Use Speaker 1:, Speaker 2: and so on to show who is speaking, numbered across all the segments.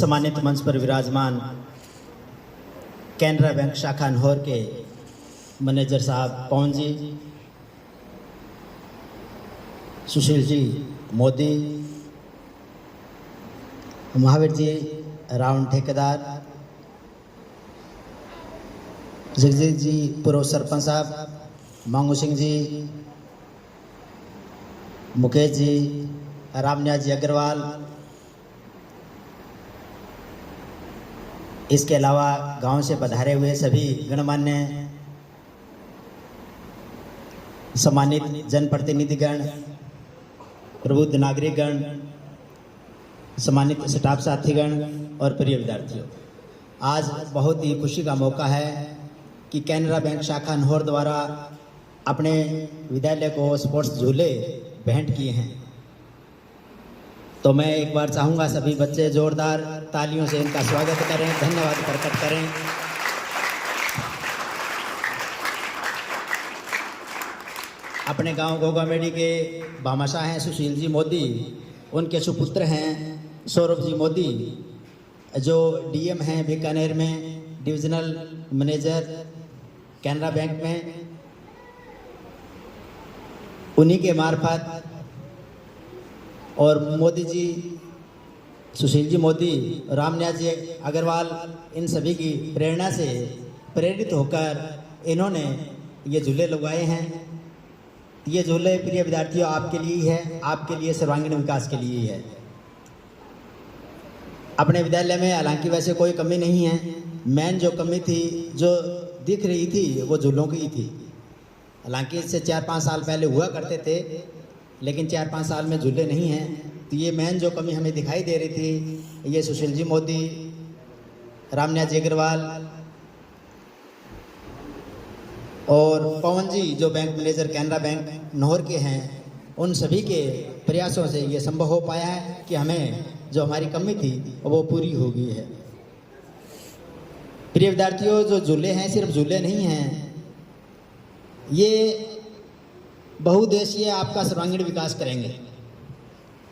Speaker 1: सम्मानित मंच पर विराजमान कैनरा बैंक शाखा नहौर के मैनेजर साहब पवन जी, सुशील जी मोदी, महावीर जी रावण ठेकेदार, जगजीत जी पूर्व सरपंच साहब, मांगू सिंह जी, मुकेश जी, रामन्यास जी अग्रवाल, इसके अलावा गांव से पधारे हुए सभी गणमान्य सम्मानित जनप्रतिनिधिगण, प्रबुद्ध नागरिकगण, सम्मानित स्टाफ साथीगण और प्रिय विद्यार्थियों, आज बहुत ही खुशी का मौका है कि कैनरा बैंक शाखा नहौर द्वारा अपने विद्यालय को स्पोर्ट्स झूले भेंट किए हैं। तो मैं एक बार चाहूँगा सभी बच्चे जोरदार तालियों से इनका स्वागत करें, धन्यवाद प्रकट करें। अपने गांव गोगामेडी के भामाशाह हैं सुशील जी मोदी, उनके सुपुत्र हैं सौरभ जी मोदी, जो डीएम हैं बीकानेर में, डिविजनल मैनेजर कैनरा बैंक में। उन्हीं के मार्फत और मोदी जी, सुशील जी मोदी, रामन्यास जी अग्रवाल, इन सभी की प्रेरणा से प्रेरित होकर इन्होंने ये झूले लगवाए हैं। ये झूले प्रिय विद्यार्थियों आपके लिए ही है, आपके लिए सर्वांगीण विकास के लिए ही है। अपने विद्यालय में हालांकि वैसे कोई कमी नहीं है, मेन जो कमी थी जो दिख रही थी वो झूलों की ही थी। हालांकि इससे 4-5 साल पहले हुआ करते थे, लेकिन 4-5 साल में झूले नहीं हैं। तो ये मेन जो कमी हमें दिखाई दे रही थी, ये सुशील जी मोदी, रामन्यास जी अग्रवाल और पवन जी जो बैंक मैनेजर कैनरा बैंक नहौर के हैं, उन सभी के प्रयासों से ये संभव हो पाया है कि हमें जो हमारी कमी थी वो पूरी हो गई है। प्रिय विद्यार्थियों, जो झूले हैं सिर्फ झूले नहीं हैं, ये बहुउद्देशीय आपका सर्वांगीण विकास करेंगे।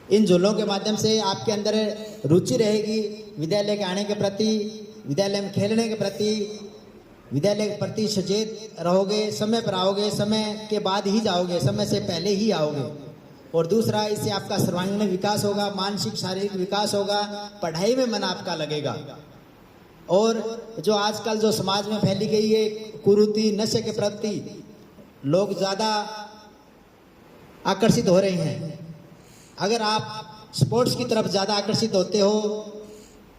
Speaker 1: इन झूलों के माध्यम से आपके अंदर रुचि रहेगी विद्यालय के आने के प्रति, विद्यालय में खेलने के प्रति, विद्यालय के प्रति सचेत रहोगे, समय पर आओगे, समय के बाद ही जाओगे, समय से पहले ही आओगे। और दूसरा, इससे आपका सर्वांगीण विकास होगा, मानसिक शारीरिक विकास होगा, पढ़ाई में मन आपका लगेगा। और जो आजकल जो समाज में फैली गई है कुरीति, नशे के प्रति लोग ज़्यादा आकर्षित हो रहे हैं। अगर आप स्पोर्ट्स की तरफ ज़्यादा आकर्षित होते हो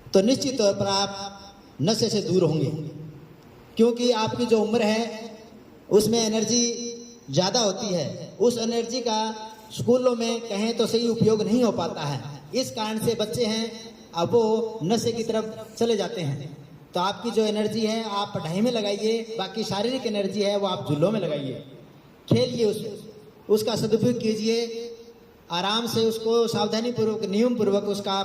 Speaker 1: तो निश्चित तौर पर आप नशे से दूर होंगे, क्योंकि आपकी जो उम्र है उसमें एनर्जी ज़्यादा होती है। उस एनर्जी का स्कूलों में कहें तो सही उपयोग नहीं हो पाता है। इस कारण से बच्चे हैं अब वो नशे की तरफ चले जाते हैं। तो आपकी जो एनर्जी है आप पढ़ाई में लगाइए, बाकी शारीरिक एनर्जी है वो आप झूलों में लगाइए, खेलिए, उसका सदुपयोग कीजिए, आराम से उसको सावधानी पूर्वक, नियम पूर्वक उसका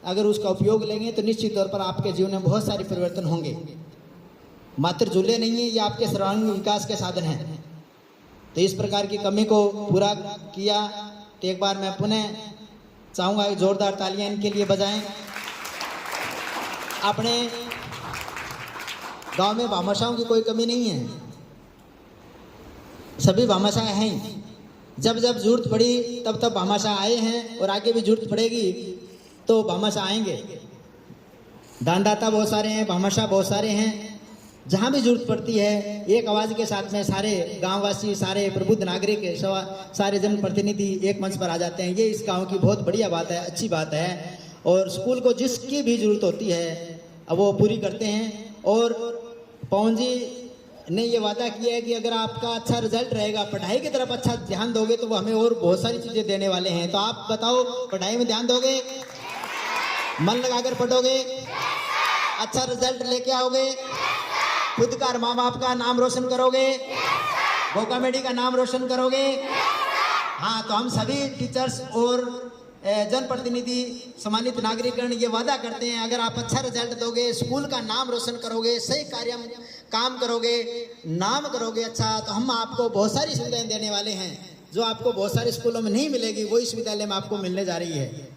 Speaker 1: अगर उसका उपयोग लेंगे तो निश्चित तौर पर आपके जीवन में बहुत सारे परिवर्तन होंगे। मात्र झूले नहीं है, ये आपके सर्वांगीण विकास के साधन हैं। तो इस प्रकार की कमी को पूरा किया तो एक बार मैं पुनः चाहूँगा जोरदार तालियां इनके लिए बजाएं। अपने गांव में भामाशाहों की कोई कमी नहीं है, सभी भामाशाह हैं। जब जब जरूरत पड़ी तब तब भामाशाह आए हैं और आगे भी जरूरत पड़ेगी तो भामाशाह आएंगे। दानदाता बहुत सारे हैं, भामाशाह बहुत सारे हैं। जहाँ भी जरूरत पड़ती है एक आवाज़ के साथ में सारे गांववासी, सारे प्रबुद्ध नागरिक, सारे जनप्रतिनिधि एक मंच पर आ जाते हैं। ये इस गांव की बहुत बढ़िया बात है, अच्छी बात है। और स्कूल को जिसकी भी जरूरत होती है अब वो पूरी करते हैं। और पवन जी ने ये वादा किया है कि अगर आपका अच्छा रिजल्ट रहेगा, पढ़ाई की तरफ अच्छा ध्यान दोगे तो वो हमें और बहुत सारी चीज़ें देने वाले हैं। तो आप बताओ, पढ़ाई में ध्यान दोगे, मन लगाकर पढ़ोगे, अच्छा रिजल्ट लेके आओगे, खुद का और माँ बाप का नाम रोशन करोगे, गोगामेडी का नाम रोशन करोगे। हाँ, तो हम सभी टीचर्स और जनप्रतिनिधि, सम्मानित नागरिकगण ये वादा करते हैं, अगर आप अच्छा रिजल्ट दोगे, स्कूल का नाम रोशन करोगे, सही कार्य काम करोगे, नाम करोगे अच्छा, तो हम आपको बहुत सारी सुविधाएं देने वाले हैं जो आपको बहुत सारे स्कूलों में नहीं मिलेगी, वो इस विद्यालय में आपको मिलने जा रही है।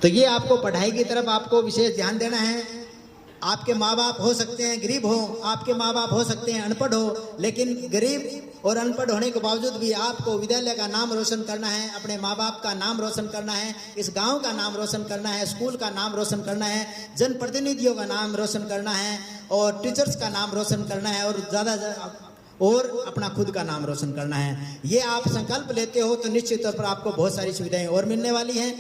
Speaker 1: तो ये आपको पढ़ाई की तरफ आपको विशेष ध्यान देना है। आपके माँ बाप हो सकते हैं गरीब हो, आपके माँ बाप हो सकते हैं अनपढ़ हो, लेकिन गरीब और अनपढ़ होने के बावजूद भी आपको विद्यालय का नाम रोशन करना है, अपने माँ बाप का नाम रोशन करना है, इस गांव का नाम रोशन करना है, स्कूल का नाम रोशन करना है, जनप्रतिनिधियों का नाम रोशन करना है और टीचर्स का नाम रोशन करना है और ज़्यादा और अपना खुद का नाम रोशन करना है। ये आप संकल्प लेते हो तो निश्चित तौर पर आपको बहुत सारी सुविधाएं और मिलने वाली हैं।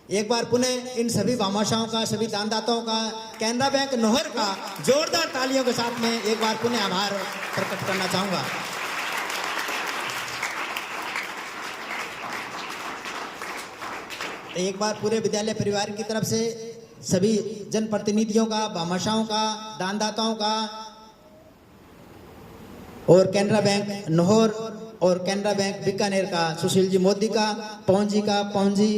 Speaker 1: एक बार पुनः इन सभी भामाशाओं का, सभी दानदाताओं का, कैनरा बैंक नोहर का जोरदार तालियों के साथ में एक बार पुनः आभार प्रकट करना चाहूंगा। एक बार पूरे विद्यालय परिवार की तरफ से सभी जनप्रतिनिधियों का, भामाशाओं का, दानदाताओं का और कैनरा बैंक नोहर और कैनरा बैंक बीकानेर का, सुशील जी मोदी का, पवन जी का, पवन जी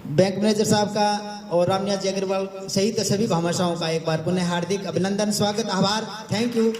Speaker 1: बैंक मैनेजर साहब का और रामनिवास जी अग्रवाल सहित सभी भामाशाओं का एक बार पुनः हार्दिक अभिनंदन, स्वागत, आभार, थैंक यू।